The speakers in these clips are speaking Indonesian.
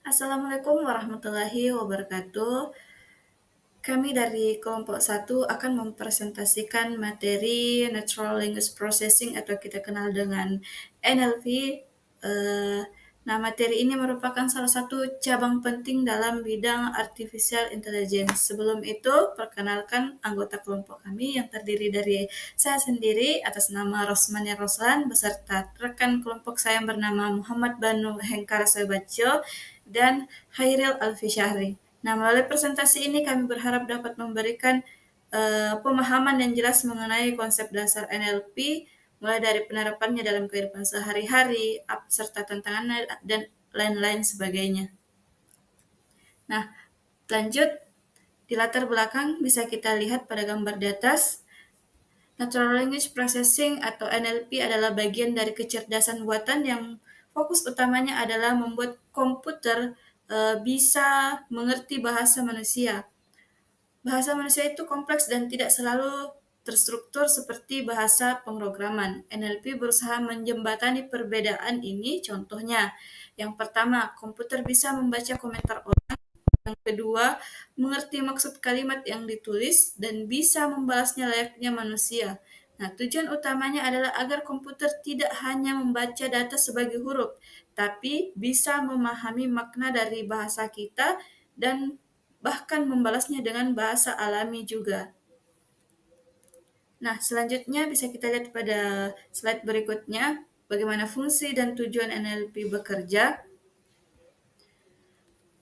Assalamualaikum warahmatullahi wabarakatuh. Kami dari kelompok satu akan mempresentasikan materi Natural Language Processing atau kita kenal dengan NLP. Nah, materi ini merupakan salah satu cabang penting dalam bidang Artificial Intelligence. Sebelum itu, perkenalkan anggota kelompok kami yang terdiri dari saya sendiri atas nama Rosmania Roslan beserta rekan kelompok saya yang bernama Muhammad Banu Hengkara Soebacio dan Hairil Alfi Syahri. Nah, melalui presentasi ini kami berharap dapat memberikan pemahaman yang jelas mengenai konsep dasar NLP, mulai dari penerapannya dalam kehidupan sehari-hari, serta tantangannya dan lain-lain sebagainya. Nah, lanjut di latar belakang bisa kita lihat pada gambar di atas. Natural Language Processing atau NLP adalah bagian dari kecerdasan buatan yang fokus utamanya adalah membuat komputer bisa mengerti bahasa manusia. Bahasa manusia itu kompleks dan tidak selalu terstruktur seperti bahasa pemrograman. NLP berusaha menjembatani perbedaan ini. Contohnya, yang pertama, komputer bisa membaca komentar orang. Yang kedua, mengerti maksud kalimat yang ditulis dan bisa membalasnya layaknya manusia. Nah, tujuan utamanya adalah agar komputer tidak hanya membaca data sebagai huruf, tapi bisa memahami makna dari bahasa kita dan bahkan membalasnya dengan bahasa alami juga. Nah, selanjutnya bisa kita lihat pada slide berikutnya, bagaimana fungsi dan tujuan NLP bekerja.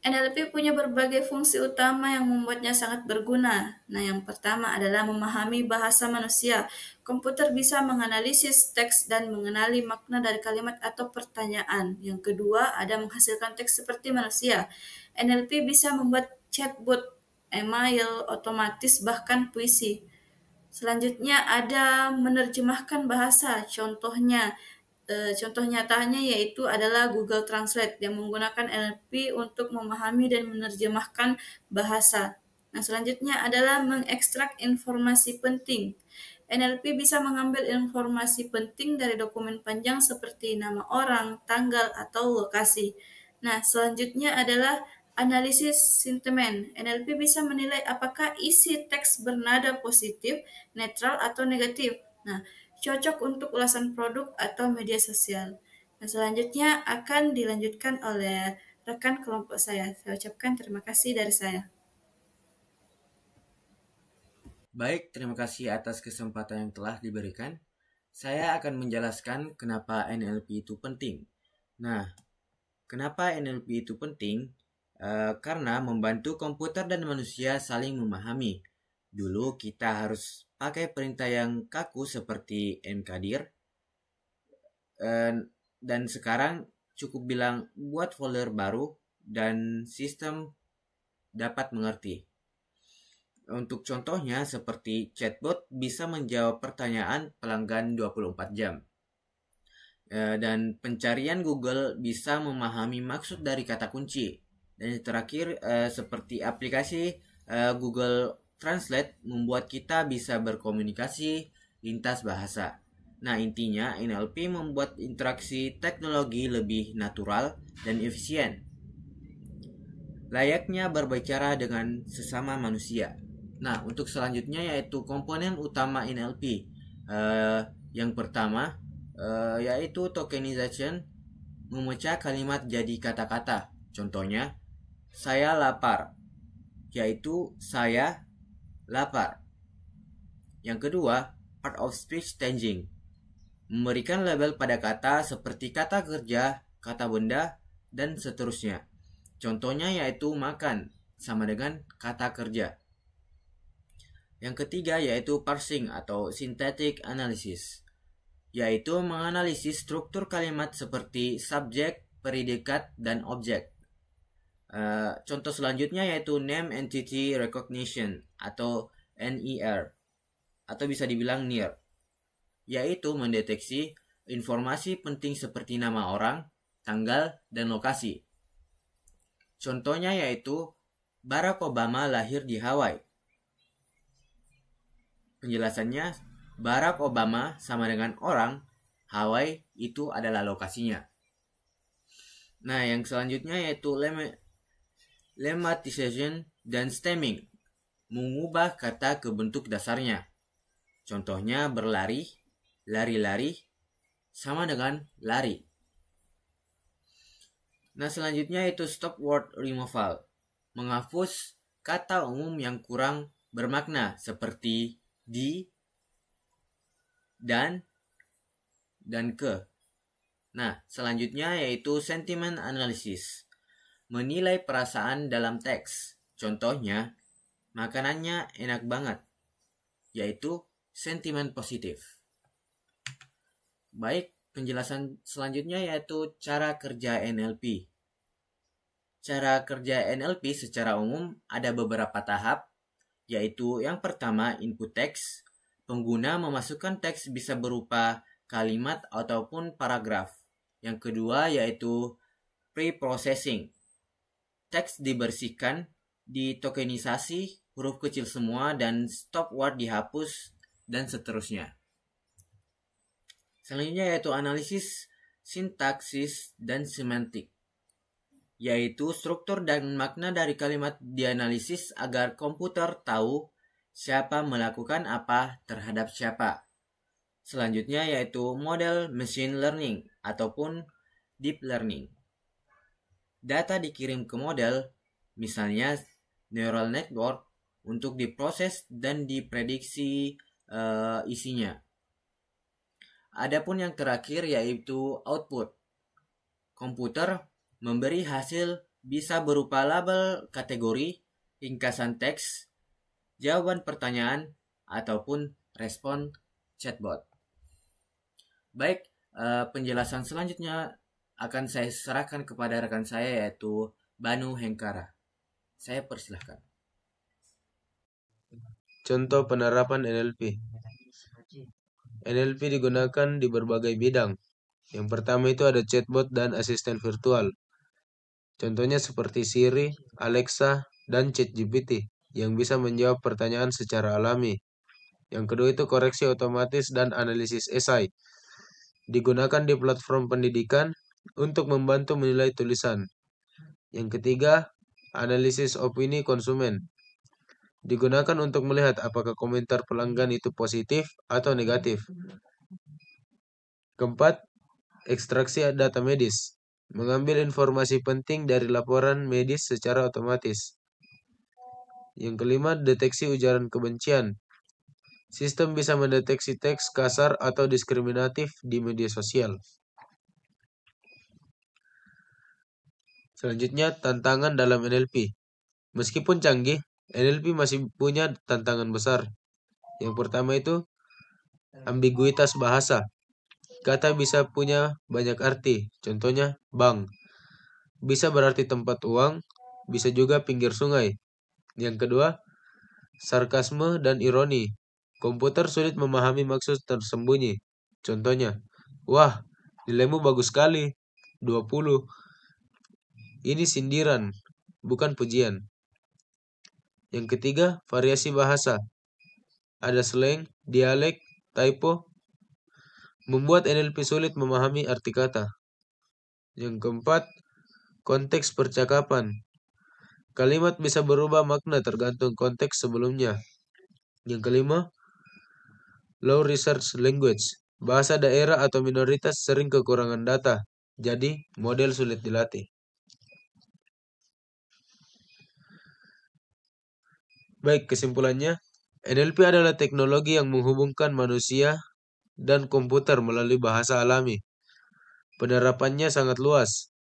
NLP punya berbagai fungsi utama yang membuatnya sangat berguna. Nah, yang pertama adalah memahami bahasa manusia. Komputer bisa menganalisis teks dan mengenali makna dari kalimat atau pertanyaan. Yang kedua, ada menghasilkan teks seperti manusia. NLP bisa membuat chatbot, email, otomatis, bahkan puisi. Selanjutnya ada menerjemahkan bahasa. Contoh nyatanya yaitu adalah Google Translate yang menggunakan NLP untuk memahami dan menerjemahkan bahasa. Nah, selanjutnya adalah mengekstrak informasi penting. NLP bisa mengambil informasi penting dari dokumen panjang seperti nama orang, tanggal, atau lokasi. Nah, selanjutnya adalah analisis sentimen. NLP bisa menilai apakah isi teks bernada positif, netral, atau negatif. Nah, cocok untuk ulasan produk atau media sosial. Nah, selanjutnya akan dilanjutkan oleh rekan kelompok saya. Saya ucapkan terima kasih dari saya. Baik, terima kasih atas kesempatan yang telah diberikan. Saya akan menjelaskan kenapa NLP itu penting. Nah, kenapa NLP itu penting? Karena membantu komputer dan manusia saling memahami. Dulu kita harus pakai perintah yang kaku seperti mkdir, dan sekarang cukup bilang buat folder baru dan sistem dapat mengerti. Untuk contohnya seperti chatbot bisa menjawab pertanyaan pelanggan 24 jam. Dan pencarian Google bisa memahami maksud dari kata kunci. Dan yang terakhir seperti aplikasi Google Translate membuat kita bisa berkomunikasi lintas bahasa. Nah, intinya NLP membuat interaksi teknologi lebih natural dan efisien. Layaknya berbicara dengan sesama manusia. Nah, untuk selanjutnya yaitu komponen utama NLP. Yang pertama yaitu tokenization, memecah kalimat jadi kata-kata. Contohnya, saya lapar, yaitu saya lapar. Yang kedua, part of speech staging, memberikan label pada kata seperti kata kerja, kata benda, dan seterusnya. Contohnya yaitu makan, sama dengan kata kerja. Yang ketiga yaitu parsing atau synthetic analysis, yaitu menganalisis struktur kalimat seperti subjek, predikat, dan objek. Contoh selanjutnya yaitu Name Entity Recognition atau NER, atau bisa dibilang NER, yaitu mendeteksi informasi penting seperti nama orang, tanggal, dan lokasi. Contohnya yaitu Barack Obama lahir di Hawaii. Penjelasannya, Barack Obama sama dengan orang, Hawaii itu adalah lokasinya. Nah, yang selanjutnya yaitu lemmatization dan stemming, mengubah kata ke bentuk dasarnya. Contohnya berlari, lari-lari, sama dengan lari. Nah, selanjutnya itu stop word removal, menghapus kata umum yang kurang bermakna seperti di, dan ke. Nah, selanjutnya yaitu sentiment analysis, menilai perasaan dalam teks. Contohnya, makanannya enak banget, yaitu sentimen positif. Baik, penjelasan selanjutnya yaitu cara kerja NLP. Cara kerja NLP secara umum ada beberapa tahap, yaitu yang pertama input teks. Pengguna memasukkan teks bisa berupa kalimat ataupun paragraf. Yang kedua yaitu pre-processing. Teks dibersihkan, ditokenisasi, huruf kecil semua, dan stop word dihapus, dan seterusnya. Selanjutnya yaitu analisis sintaksis dan semantik, yaitu struktur dan makna dari kalimat dianalisis agar komputer tahu siapa melakukan apa terhadap siapa. Selanjutnya yaitu model machine learning ataupun deep learning. Data dikirim ke model, misalnya neural network, untuk diproses dan diprediksi isinya. Adapun yang terakhir yaitu output. Komputer memberi hasil bisa berupa label kategori, ringkasan teks, jawaban pertanyaan, ataupun respon chatbot. Baik, penjelasan selanjutnya akan saya serahkan kepada rekan saya yaitu Banu Hengkara. Saya persilahkan. Contoh penerapan NLP. NLP digunakan di berbagai bidang. Yang pertama itu ada chatbot dan asisten virtual. Contohnya seperti Siri, Alexa, dan ChatGPT yang bisa menjawab pertanyaan secara alami. Yang kedua itu koreksi otomatis dan analisis esai. Digunakan di platform pendidikan untuk membantu menilai tulisan. Yang ketiga, analisis opini konsumen. Digunakan untuk melihat apakah komentar pelanggan itu positif atau negatif. Keempat, ekstraksi data medis. Mengambil informasi penting dari laporan medis secara otomatis. Yang kelima, deteksi ujaran kebencian. Sistem bisa mendeteksi teks kasar atau diskriminatif di media sosial. Selanjutnya, tantangan dalam NLP. Meskipun canggih, NLP masih punya tantangan besar. Yang pertama itu ambiguitas bahasa. Kata bisa punya banyak arti. Contohnya, bank. Bisa berarti tempat uang, bisa juga pinggir sungai. Yang kedua, sarkasme dan ironi. Komputer sulit memahami maksud tersembunyi. Contohnya, wah, nilaimu bagus sekali, 20. Ini sindiran, bukan pujian. Yang ketiga, variasi bahasa. Ada slang, dialek, typo, membuat NLP sulit memahami arti kata. Yang keempat, konteks percakapan. Kalimat bisa berubah makna tergantung konteks sebelumnya. Yang kelima, low research language. Bahasa daerah atau minoritas sering kekurangan data, jadi model sulit dilatih. Baik, kesimpulannya, NLP adalah teknologi yang menghubungkan manusia dan komputer melalui bahasa alami. Penerapannya sangat luas,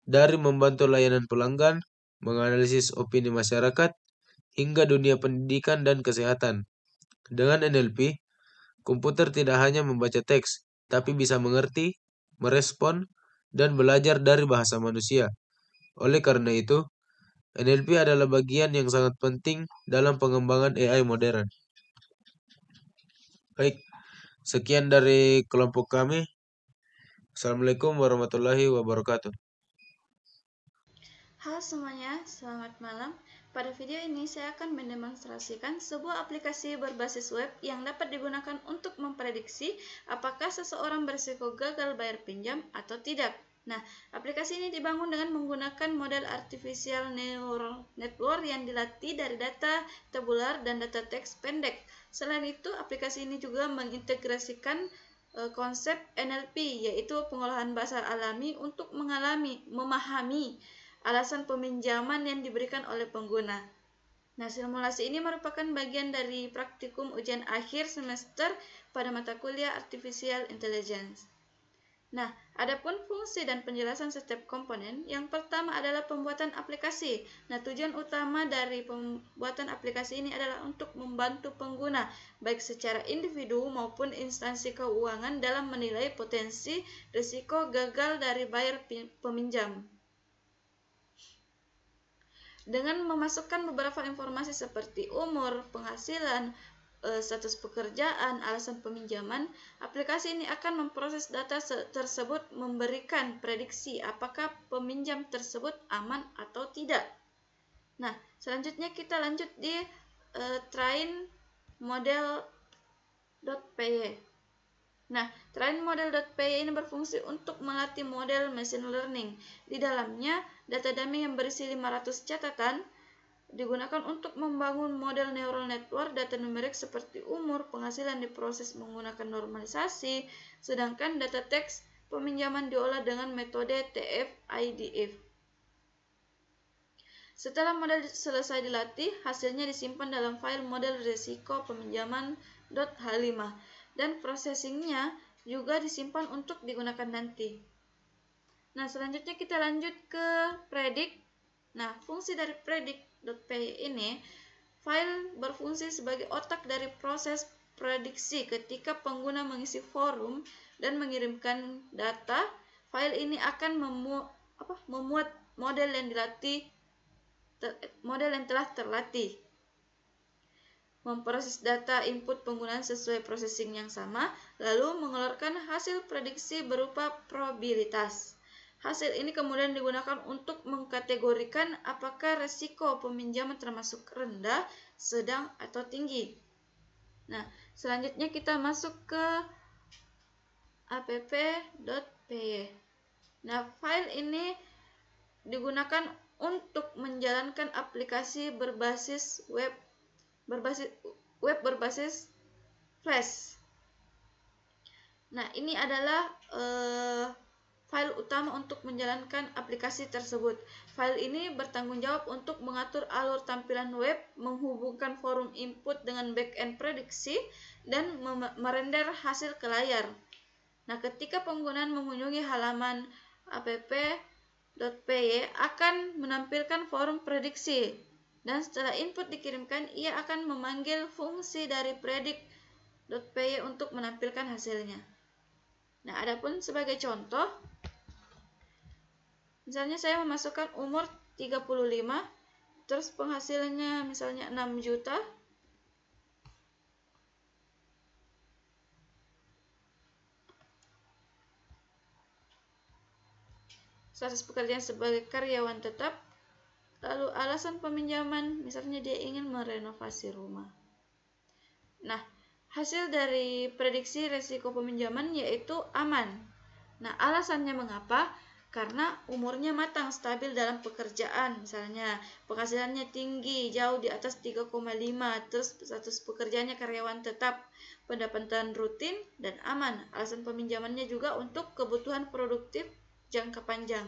dari membantu layanan pelanggan, menganalisis opini masyarakat, hingga dunia pendidikan dan kesehatan. Dengan NLP, komputer tidak hanya membaca teks, tapi bisa mengerti, merespon, dan belajar dari bahasa manusia. Oleh karena itu, NLP adalah bagian yang sangat penting dalam pengembangan AI modern. Baik, sekian dari kelompok kami. Assalamualaikum warahmatullahi wabarakatuh. Halo semuanya, selamat malam. Pada video ini saya akan mendemonstrasikan sebuah aplikasi berbasis web yang dapat digunakan untuk memprediksi apakah seseorang berisiko gagal bayar pinjam atau tidak. Nah, aplikasi ini dibangun dengan menggunakan model artificial neural network yang dilatih dari data tabular dan data teks pendek. Selain itu, aplikasi ini juga mengintegrasikan konsep NLP, yaitu pengolahan bahasa alami untuk memahami alasan peminjaman yang diberikan oleh pengguna. Nah, simulasi ini merupakan bagian dari praktikum ujian akhir semester pada mata kuliah Artificial Intelligence. Nah, adapun fungsi dan penjelasan setiap komponen, yang pertama adalah pembuatan aplikasi. Nah, tujuan utama dari pembuatan aplikasi ini adalah untuk membantu pengguna, baik secara individu maupun instansi keuangan dalam menilai potensi risiko gagal dari buyer peminjam. Dengan memasukkan beberapa informasi seperti umur, penghasilan, status pekerjaan, alasan peminjaman, aplikasi ini akan memproses data tersebut memberikan prediksi apakah peminjam tersebut aman atau tidak. Nah, selanjutnya kita lanjut di train model.py. Nah, train model.py ini berfungsi untuk melatih model machine learning. Di dalamnya, data dummy yang berisi 500 catatan digunakan untuk membangun model neural network. Data numerik seperti umur, penghasilan diproses menggunakan normalisasi, sedangkan data teks peminjaman diolah dengan metode TF-IDF. Setelah model selesai dilatih, hasilnya disimpan dalam file model risiko peminjaman.h5 dan processingnya juga disimpan untuk digunakan nanti. Nah, selanjutnya kita lanjut ke predict. Nah, fungsi dari predict.py ini, file berfungsi sebagai otak dari proses prediksi. Ketika pengguna mengisi forum dan mengirimkan data, file ini akan memuat model yang telah terlatih, memproses data input penggunaan sesuai processing yang sama, lalu mengeluarkan hasil prediksi berupa probabilitas. Hasil ini kemudian digunakan untuk mengkategorikan apakah risiko peminjaman termasuk rendah, sedang, atau tinggi. Nah, selanjutnya kita masuk ke app.py. Nah, file ini digunakan untuk menjalankan aplikasi berbasis Flash. Nah, ini adalah file utama untuk menjalankan aplikasi tersebut. File ini bertanggung jawab untuk mengatur alur tampilan web, menghubungkan forum input dengan backend prediksi, dan merender hasil ke layar. Nah, ketika penggunaan mengunjungi halaman app.py akan menampilkan forum prediksi. Dan setelah input dikirimkan, ia akan memanggil fungsi dari predict.py untuk menampilkan hasilnya. Nah, adapun sebagai contoh, misalnya saya memasukkan umur 35, terus penghasilannya misalnya 6 juta. Status pekerjaan sebagai karyawan tetap. Lalu alasan peminjaman, misalnya dia ingin merenovasi rumah. Nah, hasil dari prediksi risiko peminjaman yaitu aman. Nah, alasannya mengapa? Karena umurnya matang, stabil dalam pekerjaan. Misalnya, penghasilannya tinggi, jauh di atas 3,5, terus status pekerjaannya karyawan tetap, pendapatan rutin, dan aman. Alasan peminjamannya juga untuk kebutuhan produktif jangka panjang.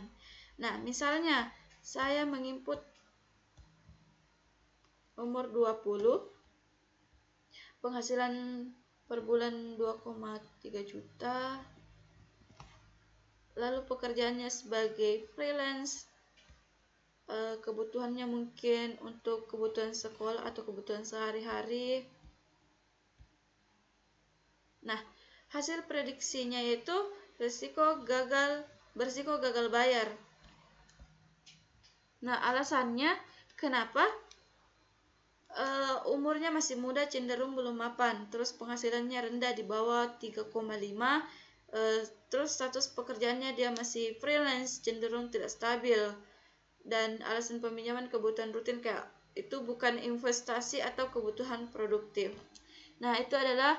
Nah, misalnya, saya menginput umur 20, penghasilan per bulan 2,3 juta, lalu pekerjaannya sebagai freelance, kebutuhannya mungkin untuk kebutuhan sekolah atau kebutuhan sehari-hari. Nah, hasil prediksinya yaitu berisiko gagal bayar. Nah, alasannya kenapa? Umurnya masih muda, cenderung belum mapan, terus penghasilannya rendah di bawah 3,5, terus status pekerjaannya dia masih freelance, cenderung tidak stabil, dan alasan peminjaman kebutuhan rutin, kayak itu bukan investasi atau kebutuhan produktif. Nah, itu adalah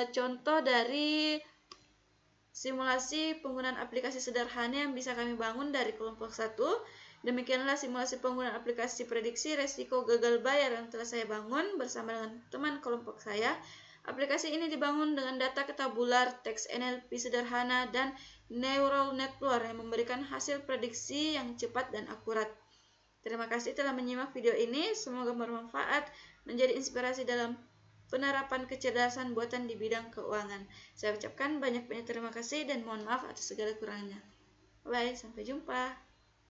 contoh dari simulasi penggunaan aplikasi sederhana yang bisa kami bangun dari kelompok 1. Demikianlah simulasi penggunaan aplikasi prediksi resiko gagal bayar yang telah saya bangun bersama dengan teman kelompok saya. Aplikasi ini dibangun dengan data tabular, teks NLP sederhana, dan neural network yang memberikan hasil prediksi yang cepat dan akurat. Terima kasih telah menyimak video ini, semoga bermanfaat, menjadi inspirasi dalam penerapan kecerdasan buatan di bidang keuangan. Saya ucapkan banyak-banyak terima kasih dan mohon maaf atas segala kurangnya. Bye, sampai jumpa.